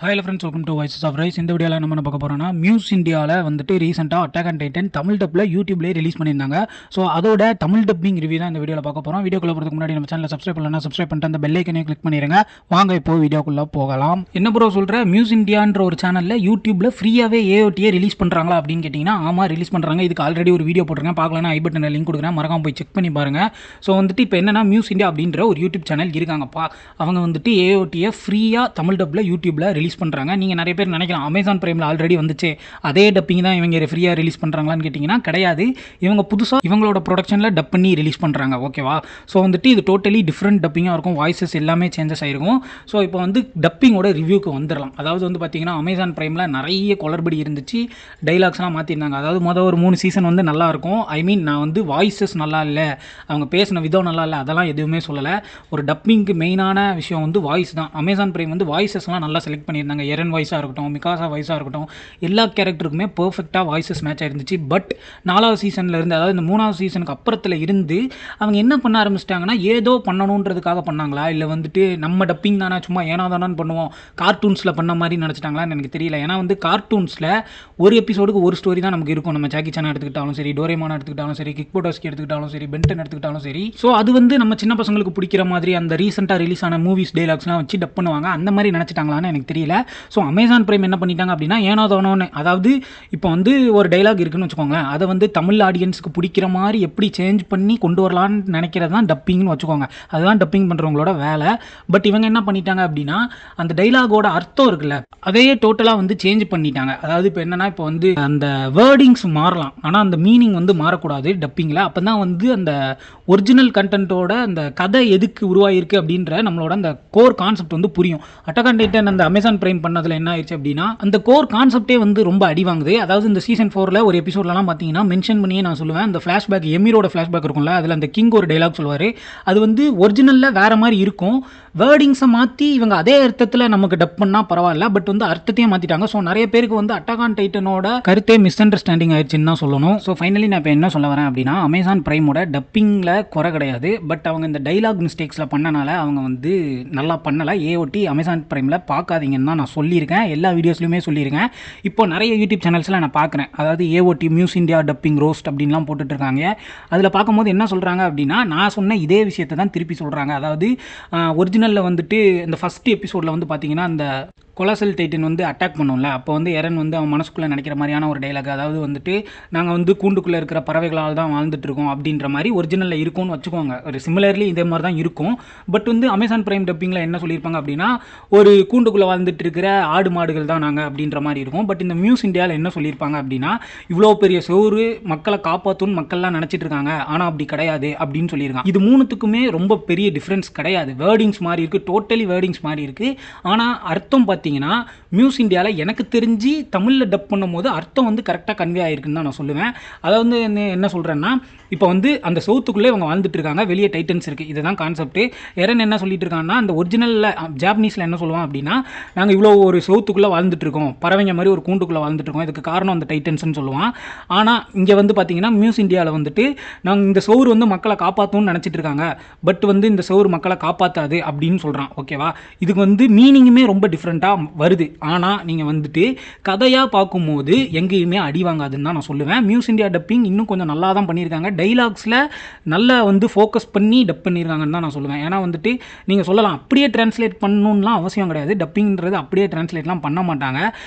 Hello friends, welcome to Voices of Rise. இந்த வீடியோவில் நம்ம என்ன பார்க்க போகிறோம்னா, மியூஸ் இந்தியாவில் வந்துட்டு ரீசெண்டாக அட்டாக் அண்ட் டைட்டன் தமிழ் டப்பில் யூடியூப்லேயே ரிலீஸ் பண்ணியிருந்தாங்க. ஸோ அதோட தமிழ் டப்பிங் ரிவ்யூ தான் இந்த வீடியோவில் பார்க்க போகிறோம். வீடியோக்குள்ள போகிறதுக்கு முன்னாடி நம்ம சேனலை சப்ஸ்கிரைப் பண்ணலாம், சப்ஸ்கிரைப் பண்ணிட்டு அந்த பெல் ஐக்கனையும் கிளிக் பண்ணிடுங்க. வாங்க இப்போ வீடியோக்குள்ளே போகலாம். என்ன ப்ரோ சொல்கிற, மியூஸ் இந்தியான்ற ஒரு சேனலில் யூடியூப்பில் ஃப்ரீயாகவே ஏஓடியை ரிலீஸ் பண்ணுறாங்களா அப்படின்னு கேட்டிங்கன்னா, ஆமாம் ரிலீஸ் பண்ணுறாங்க. இதுக்கு ஆல்ரெடி ஒரு வீடியோ போட்டிருக்கேன், பார்க்கலன்னா ஐ பட்டனில் லிங்க் கொடுக்குறேன், மறக்காம போய் செக் பண்ணி பாருங்கள். ஸோ வந்துட்டு இப்போ என்னன்னா, மியூஸ் இந்தியா அப்படின்ற ஒரு யூடியூப் சேனல் இருக்காங்கப்பா. அவங்க வந்துட்டு ஏஓடியை ஃப்ரீயாக தமிழ் டப்பில் யூடியூப்பில் ரிலீஸ் பண்ணுறாங்க. நீங்கள் நிறைய பேர் நினைக்கலாம் அமேசான் பிரைமில் ஆல்ரெடி வந்துச்சு, அதே டப்பிங் தான் இவங்க ஃப்ரீயாக ரிலீஸ் பண்ணுறாங்களான்னு கேட்டிங்கன்னா கிடையாது. இவங்க புதுசாக இவங்களோட ப்ரொடக்ஷனில் டப் பண்ணி ரிலீஸ் பண்ணுறாங்க. ஓகேவா? ஸோ வந்துட்டு இது டோட்டலி டிஃப்ரெண்ட் டப்பிங்காக இருக்கும். வாய்ஸஸ் எல்லாமே சேஞ்சஸ் ஆகிருக்கும். ஸோ இப்போ வந்து டப்பிங்கோட ரிவ்யூக்கு வந்துடலாம். அதாவது வந்து பார்த்தீங்கன்னா, அமேசான் பிரைமில் நிறைய குளறுபடி இருந்துச்சு, டைலாக்ஸ்லாம் மாற்றிருந்தாங்க. அதாவது மொதல் ஒரு 3 சீசன் வந்து நல்லாயிருக்கும். ஐ மீன் நான் வந்து வாய்ஸஸ் நல்லா இல்லை, அவங்க பேசின விதம் நல்லா இல்லை, அதெல்லாம் எதுவுமே சொல்லலை. ஒரு டப்பிங்க்கு மெயினான விஷயம் வந்து வாய்ஸ் தான். அமேசான் பிரைம் வந்து வாய்ஸஸ்லாம் நல்லா செலக்ட் பண்ணியிருந்தாங்க. எரன் வாய்ஸாக இருக்கட்டும், மிகாசா வாய்ஸாக இருக்கட்டும், எல்லா கேரக்டருக்குமே பர்ஃபெக்டாக வாய்ஸஸ் மேட்ச் ஆயிருந்துச்சு. பட் 4வது சீசனில் இருந்து, அதாவது இந்த 3வது சீசனுக்கு அப்புறத்தில் இருந்து அவங்க என்ன பண்ண ஆரம்பிச்சிட்டாங்கன்னா, ஏதோ பண்ணணுன்றதுக்காக பண்ணாங்களா, இல்லை வந்துட்டு நம்ம டப்பிங் தானே சும்மா ஏனாதானு பண்ணுவோம், கார்ட்டூன்ஸில் பண்ண மாதிரி நினச்சிட்டாங்களான்னு எனக்கு தெரியல. ஏன்னா வந்து கார்ட்டூன்ஸில் ஒரு எபிசோடுக்கு ஒரு ஸ்டோரி தான் நமக்கு இருக்கும். நம்ம ஜாக்கி சான் எடுத்துக்கிட்டாலும் சரி, டோரேமான் எடுத்துக்கிட்டாலும் சரி, கிக் போட்டோஸ்கி எடுத்துக்கிட்டாலும் சரி, பென்டன் எடுத்துக்கிட்டாலும் சரி. ஸோ அது வந்து நம்ம சின்ன பசங்களுக்கு பிடிக்கிற மாதிரி அந்த ரீசெண்டாக ரிலீஸ் ஆன மூவிஸ் டைலாக்ஸ்லாம் வச்சு டப் பண்ணுவாங்க. அந்த மாதிரி நினச்சிட்டாங்களான்னு எனக்கு தெரியல. ஸோ அமேசான் பிரைம் என்ன பண்ணிட்டாங்க அப்படின்னா, ஏனோதானோன்னு, அதாவது இப்போ வந்து ஒரு டைலாக் இருக்குன்னு வச்சுக்கோங்க, அதை வந்து தமிழ் ஆடியன்ஸுக்கு பிடிக்கிற மாதிரி எப்படி சேஞ்ச் பண்ணி கொண்டு வரலான்னு நினைக்கிறது தான் டப்பிங்னு வச்சுக்கோங்க. அதுதான் டப்பிங் பண்ணுறவங்களோட வேலை. பட் இவங்க என்ன பண்ணிட்டாங்க அப்படின்னா, அந்த டைலாகோட அர்த்தம் இருக்குல்ல, அதையே டோட்டலாக வந்து சேஞ்ச் பண்ணிட்டாங்க. அதாவது இப்போ என்னன்னா, இப்போ வந்து அந்த வேர்டிங்ஸ் மாறலாம், ஆனால் அந்த மீனிங் வந்து மாறக்கூடாது டப்பிங்கில். அப்போ தான் வந்து அந்த ஒரிஜினல் கண்டென்ட்டோட அந்த கதை எதுக்கு உருவாயிருக்கு அப்படின்ற நம்மளோட அந்த கோர் கான்செப்ட் வந்து புரியும். அட்டாக் அண்ட் டைட்டன் அந்த அமேசான் பிரைம் பண்ணதில் என்ன ஆயிடுச்சு அப்படின்னா, அந்த கோர் கான்செப்டே வந்து ரொம்ப அடி வாங்குது. அதாவது இந்த சீசன் 4ல் ஒரு எபிசோட்லலாம் பார்த்தீங்கன்னா, மென்ஷன் பண்ணியே நான் சொல்லுவேன், அந்த ஃப்ளாஷ்பேக், எமிரோட ஃப்ளாஷ்பேக் இருக்கும்ல, அதில் அந்த கிங் ஒரு டைலாக் சொல்லுவார். அது வந்து ஒரிஜினலில் வேறு மாதிரி இருக்கும். வேர்டிங்ஸை மாற்றி இவங்க அதே அர்த்தத்தில் நமக்கு டப் பண்ணால் பரவாயில்ல, பட் வந்து அர்த்தத்தையே மாற்றிட்டாங்க. ஸோ நிறைய பேருக்கு வந்து அட்டாக் ஆன் டைட்டனோட கருத்தே மிஸ் அண்டர்ஸ்டாண்டிங் ஆயிடுச்சுன்னு தான் சொல்லணும். ஸோ ஃபைனலி நான் இப்போ என்ன சொல்ல வரேன் அப்படின்னா, அமேசான் பிரைமோட டப்பிங்கில் குறை கிடையாது, பட் அவங்க இந்த டைலாக் மிஸ்டேக்ஸில் பண்ணனால அவங்க வந்து நல்லா பண்ணலை. ஏஓடி அமேசான் பிரைமில் பார்க்காதீங்கன்னு தான் நான் சொல்லியிருக்கேன், எல்லா வீடியோஸ்லையுமே சொல்லியிருக்கேன். இப்போ நிறைய யூடியூப் சேனல்ஸில் நான் பார்க்குறேன், அதாவது AOD muse India dubbing roast அப்படின்லாம் போட்டுட்ருக்காங்க. அதில் பார்க்கும்போது என்ன சொல்கிறாங்க அப்படின்னா, நான் சொன்ன இதே விஷயத்தை தான் திருப்பி சொல்கிறாங்க. அதாவது ஒரிஜினலில் வந்துட்டு இந்த ஃபஸ்ட் எபிசோடில் வந்து பார்த்தீங்கன்னா, அந்த கொலாசல் டைட்டன் வந்து அட்டாக் பண்ணோம்ல, அப்போ வந்து எரன் வந்து அவன் மனசுக்குள்ளே நினைக்கிற மாதிரியான ஒரு டைலாக், அதாவது வந்துட்டு நாங்கள் வந்து கூண்டுக்குள்ளே இருக்கிற பறவைகளால் தான் வாழ்ந்துட்டுருக்கோம் அப்படின்ற மாதிரி ஒரிஜினலில் இருக்கும்னு வச்சுக்கோங்க. ஒரு சிமிலர்லி இதே மாதிரி தான் இருக்கும். பட் வந்து அமேசான் பிரைம் டப்பிங்கில் என்ன சொல்லியிருப்பாங்க அப்படின்னா, ஒரு கூண்டுக்குள்ளே வாழ்ந்துட்டு இருக்கிற ஆடு மாடுகள் தான் நாங்கள் அப்படின்ற மாதிரி இருக்கும். பட் இந்த மியூஸ் இந்தியாவில் என்ன சொல்லியிருப்பாங்க அப்படின்னா, இவ்வளோ பெரிய சோறு மக்களை காப்பாற்றும்னு மக்கள்லாம் நினச்சிட்டு இருக்காங்க, ஆனால் அப்படி கிடையாது அப்படின்னு சொல்லியிருக்காங்க. இது மூணுத்துக்குமே ரொம்ப பெரிய டிஃப்ரென்ஸ் கிடையாது. வேர்டிங்ஸ் மாதிரி இருக்குது, டோட்டலி வேர்டிங்ஸ் மாதிரி இருக்குது. ஆனால் அர்த்தம் பார்த்தீங்கன்னா, மியூஸ் இந்தியாவில் எனக்கு தெரிஞ்சு தமிழில் டப் பண்ணும் போது அர்த்தம் வந்து கரெக்டாக கன்வே ஆகிருக்குன்னு தான் நான் சொல்லுவேன். அதாவது என்ன சொல்கிறேன்னா, இப்போ வந்து அந்த சவுத்துக்குள்ளே இவங்க வாழ்ந்துட்டு இருக்காங்க, வெளியே டைட்டன்ஸ் இருக்குது, இதுதான் கான்செப்ட். எரன் என்ன சொல்லிட்டு இருக்காங்கன்னா, அந்த ஒரிஜினலில் ஜாப்பனீஸில் என்ன சொல்லுவான் அப்படின்னா, நாங்கள் இவ்வளோ ஒரு சவுத்துக்குள்ளே வாழ்ந்துட்டு இருக்கோம், பறவைங்க மாதிரி ஒரு கூண்டுக்குள்ளே வாழ்ந்துட்டு இருக்கோம், இதுக்கு காரணம் அந்த டைட்டன்ஸ்னு சொல்லுவான். ஆனால் இங்கே வந்து பார்த்தீங்கன்னா, மியூஸ் இந்தியாவில் வந்துட்டு நாங்கள் இந்த சவுறு வந்து மக்களை காப்பாற்றணும்னு நினச்சிட்டு இருக்காங்க, பட் வந்து இந்த சவுறு மக்களை காப்பாற்றாது அப்படின்னு சொல்கிறான். ஓகேவா? இதுக்கு வந்து மீனிங்குமே ரொம்ப டிஃப்ரெண்ட்டாக வருது. ஆனால் நீங்கள் வந்துட்டு கதையாக பார்க்கும்போது எங்கேயுமே அடி வாங்காதுன்னு தான் நான் சொல்லுவேன். மியூஸ் இந்தியா டப்பிங் இன்னும் கொஞ்சம் நல்லா தான் பண்ணியிருக்காங்க. டைலாக்ஸில் நல்லா வந்து ஃபோக்கஸ் பண்ணி டப் பண்ணியிருக்காங்கன்னு தான் நான் சொல்லுவேன். ஏன்னா வந்துட்டு நீங்கள் சொல்லலாம் அப்படியே டிரான்ஸ்லேட் பண்ணணும்லாம் அவசியம் கிடையாது. டப்பிங்கிறது அப்படியே டிரான்ஸ்லேட்லாம் பண்ண மாட்டாங்க.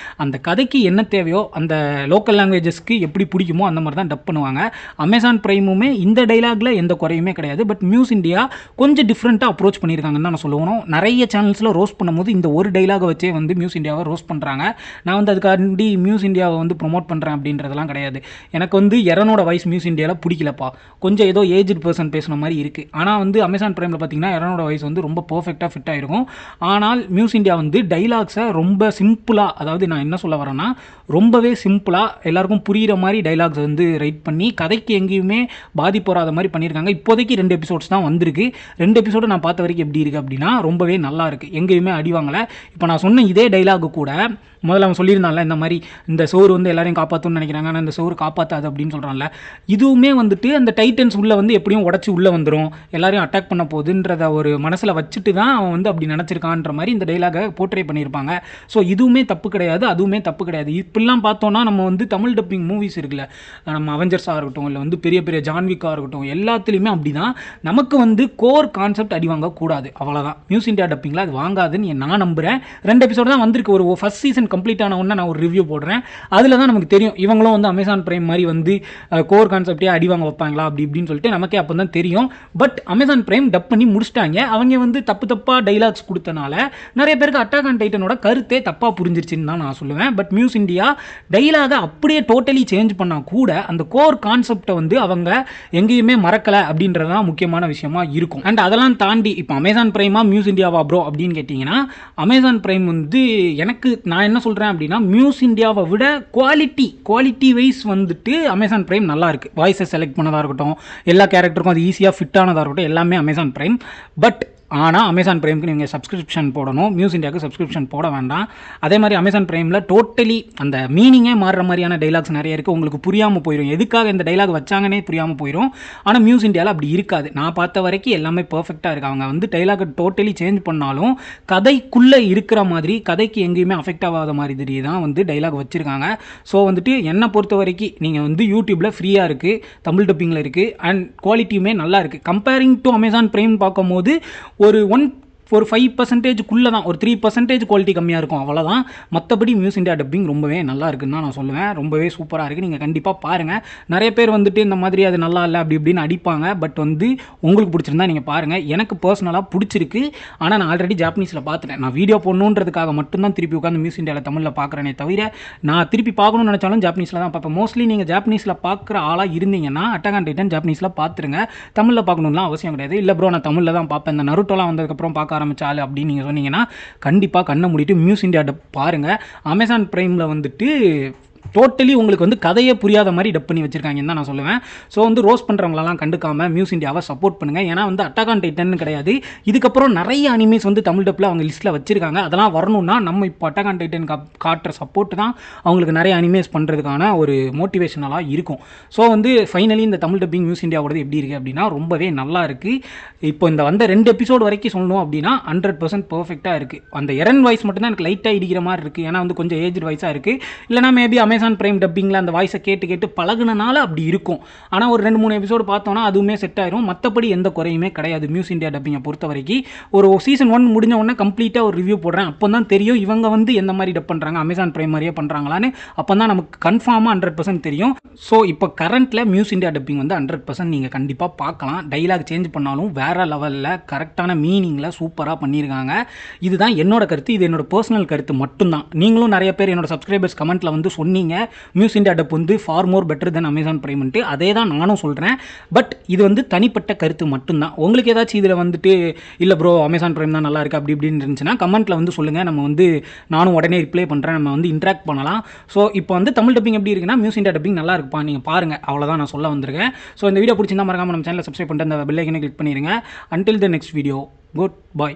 அந்த கதைக்கு என்ன தேவையோ, அந்த லோக்கல் லாங்குவேஜஸ்க்கு எப்படி பிடிக்குமோ அந்த மாதிரி தான் டப் பண்ணுவாங்க. அமேசான் பிரைமுமே இந்த டைலாகில் எந்த குறையுமே கிடையாது. பட் மியூஸ் இந்தியா கொஞ்சம் டிஃப்ரெண்ட்டாக அப்ரோச் பண்ணியிருக்காங்கன்னு தான் நான் சொல்லுவோம். நிறைய சேனல்ஸில் ரோஸ்ட் பண்ணும்போது இந்த ஒரு டைலாகை வச்சே வந்து மியூஸ் இந்தியாவை ரோஸ்ட் பண்ணுறாங்க. நான் வந்து அதுக்காண்டி மியூஸ் இந்தியாவை வந்து ப்ரொமோட் பண்ணுறேன் அப்படின்றதெல்லாம் கிடையாது. எனக்கு வந்து எரனோட வாய்ஸ் மியூஸ் இந்தியாவில் பிடிக்கலப்பா, கொஞ்சம் ஏதோ ஏஜ்டு பர்சன் பேசுன மாதிரி இருக்குது. ஆனால் வந்து அமேசான் பிரைமில் பார்த்தீங்கன்னா எரனோட வாய்ஸ் வந்து ரொம்ப பர்ஃபெக்டாக ஃபிட் ஆகிருக்கும். ஆனால் மியூஸ் இந்தியா வந்து டைலாக்ஸை ரொம்ப சிம்பிளாக, அதாவது நான் என்ன சொல்ல வரேன்னா, ரொம்பவே சிம்பிளாக எல்லாருக்கும் புரிகிற மாதிரி டைலாக்ஸ் வந்து ரைட் பண்ணி கதைக்கு எங்கேயுமே பாதிப்பு வராத மாதிரி பண்ணியிருக்காங்க. இப்போதைக்கு 2 எபிசோட்ஸ் தான் வந்திருக்கு. 2 எபிசோடு நான் பார்த்த வரைக்கும் எப்படி இருக்குது அப்படின்னா, ரொம்பவே நல்லா இருக்குது, எங்கேயுமே அடி வாங்கலை. இப்போ நான் சொன்ன ஆனால் இதே டைலாக் கூட முதல்ல அவன் சொல்லியிருந்தான்ல, இந்த மாதிரி இந்த சோறு வந்து எல்லாரையும் காப்பாற்றணும்னு நினைக்கிறாங்க, ஆனால் இந்த சோறு காப்பாற்றாது அப்படின்னு சொல்கிறான்ல. இதுவுமே வந்துட்டு அந்த டைட்டன்ஸ் உள்ளே வந்து எப்படியும் உடச்சி உள்ளே வந்துடும், எல்லாரையும் அட்டாக் பண்ண போகுதுன்றத ஒரு மனசில் வச்சுட்டு தான் அவன் வந்து அப்படி நினச்சிருக்கான்ற மாதிரி இந்த டைலாகை போர்ட்ரே பண்ணியிருப்பாங்க. ஸோ இதுவுமே தப்பு கிடையாது, அதுவுமே தப்பு கிடையாது. இப்படிலாம் பார்த்தோன்னா நம்ம வந்து தமிழ் டப்பிங் மூவிஸ் இருக்குல்ல, நம்ம அவெஞ்சர்ஸாக இருக்கட்டும், இல்லை வந்து பெரிய பெரிய ஜான்விக்காக இருக்கட்டும், எல்லாத்துலேயுமே அப்படி தான். நமக்கு வந்து கோர் கான்செப்ட் அடி வாங்கக்கூடாது, அவ்வளோதான். நியூஸ் இந்தியா டப்பிங்கில் அது வாங்காதுன்னு நான் நம்புகிறேன். 2 எபிசோடு தான் வந்திருக்கு. ஒரு ஃபஸ்ட் சீசன் கம்ப்ளீட் ஆன உடனே நான் ஒரு ரிவ்யூ போடுறேன். அதில் தான் நமக்கு தெரியும் இவங்களும் வந்து அமேசான் பிரைம் மாதிரி வந்து கோர் கான்செப்டே அடி வாங்க வைப்பாங்களா அப்படி இப்படின்னு சொல்லிட்டு நமக்கே அப்போ தான் தெரியும். பட் அமேசான் பிரைம் டப் பண்ணி முடிச்சிட்டாங்க. அவங்க வந்து தப்பாக டைலாக்ஸ் கொடுத்தனால நிறைய பேருக்கு அட்டாக் ஆன் டைட்டனோட கருத்தே தப்பாக புரிஞ்சிருச்சுன்னு தான் நான் சொல்லுவேன். பட் நியூஸ் இந்தியா டைலாகை அப்படியே டோட்டலி சேஞ்ச் பண்ணால் கூட அந்த கோர் கான்செப்டை வந்து அவங்க எங்கேயுமே மறக்கலை அப்படின்றது தான் முக்கியமான விஷயமா இருக்கும். அண்ட் அதெல்லாம் தாண்டி இப்போ அமேசான் பிரைமா நியூஸ் இந்தியாவா ப்ரோ அப்படின்னு கேட்டிங்கன்னா, அமேசான் பிரைம் வந்து எனக்கு நான் என்ன சொல்கிறேன் அப்படின்னா, நியூஸ் இந்தியாவை விட குவாலிட்டி வைஸ் வந்துட்டு அமேசான் பிரைம் நல்லா இருக்குது. வாய்ஸை செலக்ட் பண்ணதாக இருக்கட்டும், எல்லா கேரக்டருக்கும் அது ஈஸியாக ஃபிட் ஆனதாக இருக்கட்டும், எல்லாமே அமேசான் பிரைம். பட் ஆனால் அமேசான் பிரைமுக்கு நீங்கள் சப்ஸ்கிரிப்ஷன் போடணும், நியூஸ் இந்தியாவுக்கு சப்ஸ்கிரிப்ஷன் போட வேண்டாம். அதே மாதிரி அமேசான் பிரைமில் டோட்டலி அந்த மீனிங்கே மாறுற மாதிரியான டைலாக்ஸ் நிறைய இருக்குது. உங்களுக்கு புரியாமல் போயிடும், எதுக்காக இந்த டைலாக் வச்சாங்கன்னே புரியாமல் போயிடும். ஆனால் நியூஸ் இந்தியாவில் அப்படி இருக்காது. நான் பார்த்த வரைக்கும் எல்லாமே பர்ஃபெக்டாக இருக்குது. அவங்க வந்து டைலாக் டோட்டலி சேஞ்ச் பண்ணாலும் கதைக்குள்ளே இருக்கிற மாதிரி, கதைக்கு எங்கேயுமே அஃபெக்ட் ஆகாத மாதிரி தான் வந்து டைலாக் வச்சுருக்காங்க. ஸோ வந்துட்டு என்னை பொறுத்த வரைக்கும் நீங்கள் வந்து யூடியூப்பில் ஃப்ரீயாக இருக்குது, தமிழ் டப்பிங்கில் இருக்குது, அண்ட் குவாலிட்டியுமே நல்லா இருக்குது. கம்பேரிங் டு அமேசான் பிரைம் பார்க்கும்போது ஒரு 5%குள்ளே தான், ஒரு 3% குவாலிட்டி கம்மியாக இருக்கும், அவ்வளோதான். மற்றபடி நியூஸ் இந்தியா டப்பிங் ரொம்பவே நல்லா இருக்குன்னு தான் நான் சொல்லுவேன். ரொம்பவே சூப்பராக இருக்குது. நீங்கள் கண்டிப்பாக பாருங்கள். நிறைய பேர் வந்துட்டு இந்த மாதிரி அது நல்லா இல்லை அப்படி இப்படின்னு அடிப்பாங்க. பட் வந்து உங்களுக்கு பிடிச்சிருந்தா நீங்கள் பாருங்கள். எனக்கு பர்சனலாக பிடிச்சிருக்கு. ஆனால் நான் ஆல்ரெடி ஜாப்பனீஸில் பார்த்துட்டேன். நான் வீடியோ போடணுன்றதுக்காக மட்டும்தான் திருப்பி உட்காந்து நியூஸ் இந்தியாவில் தமிழில் பார்க்குறேனே தவிர, நான் திருப்பி பார்க்கணும்னு நினச்சாலும் ஜாப்பனீஸில் தான் பார்ப்பேன். மோஸ்ட்லி நீங்கள் ஜாப்பனீஸில் பார்க்குற ஆளாக இருந்தீங்கன்னா அட்டாக் ஆன் டைட்டன் ஜாப்பனீஸில் பார்த்துருங்க. தமிழில் பார்க்கணும்லாம் அவசியம் கிடையாது. இல்லை ப்ரோ நான் தமிழில் தான் பார்ப்பேன், இந்த நருட்டோலாம் வந்ததுக்கப்புறம் பார்க்க ஆரம்பிச்சாலு அப்படின்னு நீங்கள் சொன்னீங்கன்னா கண்டிப்பாக கண்ணை மூடிட்டு நியூஸ் இந்தியா டப் பாருங்கள். அமேசான் பிரைமில் வந்துட்டு டோட்டலி உங்களுக்கு வந்து கதையே புரியாத மாதிரி டப் பண்ணி வச்சிருக்காங்கன்னு தான் நான் சொல்லுவேன். ஸோ வந்து ரோஸ் பண்ணுறவங்களெல்லாம் கண்டுக்காமல் நியூஸ் இந்தியாவை சப்போர்ட் பண்ணுங்கள். ஏன்னா வந்து அட்டாக் ஆன் டைட்டன் கிடையாது, இதுக்கப்புறம் நிறைய அனிமேஸ் வந்து தமிழ் டப்பில் அவங்க லிஸ்ட்டில் வச்சிருக்காங்க. அதெல்லாம் வரணும்னா நம்ம இப்போ அட்டாக் ஆன் டைட்டன் காட்டுற சப்போர்ட் தான் அவங்களுக்கு நிறைய அனிமேஸ் பண்ணுறதுக்கான ஒரு மோட்டிவேஷனலாக இருக்கும். ஸோ வந்து ஃபைனலி இந்த தமிழ் டப்பிங் நியூஸ் இந்தியாவோடது எப்படி இருக்குது அப்படின்னா ரொம்பவே நல்லா இருக்குது. இப்போ இந்த வந்த 2 எபிசோடு வரைக்கும் சொல்லணும் அப்படின்னா 100% பர்ஃபெக்டாக இருக்குது. அந்த எரன் வாய்ஸ் மட்டும்தான் எனக்கு லைட்டாக இடிக்கிற மாதிரி இருக்குது. ஏன்னா வந்து கொஞ்சம் ஏஜ் வாய்ஸாக இருக்குது. இல்லைனா மேபி அமேசான் பிரைம் டப்பிங்கில் அந்த வாய்ஸை கேட்டு பழகுனால அப்படி இருக்கும். ஆனால் ஒரு 2-3 எபிசோடு பார்த்தோன்னா அதுவுமே செட் ஆயிரும். மற்றபடி எந்த குறையுமே கிடையாது நியூஸ் இந்தியா டப்பிங்கை பொறுத்த வரைக்கும். ஒரு சீசன் 1 முடிஞ்ச உடனே கம்ப்ளீட்டாக ஒரு ரிவ்யூ போடுறேன். அப்போ தான் தெரியும் இவங்க வந்து எந்த மாதிரி டப் பண்ணுறாங்க, அமேசான் பிரைம் மாதிரியே பண்ணுறாங்களான்னு. அப்போ தான் நமக்கு கன்ஃபார்மாக 100% தெரியும். ஸோ இப்போ கரண்ட்டில் நியூஸ் இந்தியா டப்பிங் வந்து 100% நீங்கள் கண்டிப்பாக பார்க்கலாம். டைலாக் சேஞ்ச் பண்ணாலும் வேறு லெவலில் கரெக்டான மீனிங்கில் சூப்பராக பண்ணியிருக்காங்க. இதுதான் என்னோட கருத்து. இது என்னோட பர்சனல் கருத்து மட்டும்தான். நீங்களும் நிறைய பேர் என்னோட சப்ஸ்கிரைபர்ஸ் கமெண்ட்டில் வந்து சொன்னீங்க நியூஸ் இந்தியா டப் வந்து for more better then Amazon பிரைம்ன்ட்டு. அதே தான் நானும் சொல்கிறேன். பட் இது வந்து தனிப்பட்ட கருத்து மட்டும்தான். உங்களுக்கு ஏதாச்சும் இதில் வந்துட்டு இல்லை ப்ரோ அமேசான் பிரைம் தான் நல்லா இருக்குது அப்படி இப்படின்னு இருந்துச்சுன்னா கமெண்ட்டில் வந்து சொல்லுங்கள். நம்ம வந்து நானும் உடனே ரிப்ளை பண்ணுறேன், நம்ம வந்து இன்ட்ராக்ட் பண்ணலாம். ஸோ இப்போ வந்து தமிழ் டப்பிங் எப்படி இருக்குன்னா நியூஸ் இந்தியா டப்பிங் நல்லா இருக்குப்பா, நீங்கள் பாருங்கள், அவ்வளோதான் நான் சொல்ல வந்திருக்கேன். ஸோ இந்த வீடியோ பிடிச்சிருந்தா மறக்காம நம்ம சேனலை சப்ஸ்கிரைப் பண்ணிட்டு அந்த பெல் ஐக்கனை கிளிக் பண்ணிடுங்க. Until the next video, goodbye.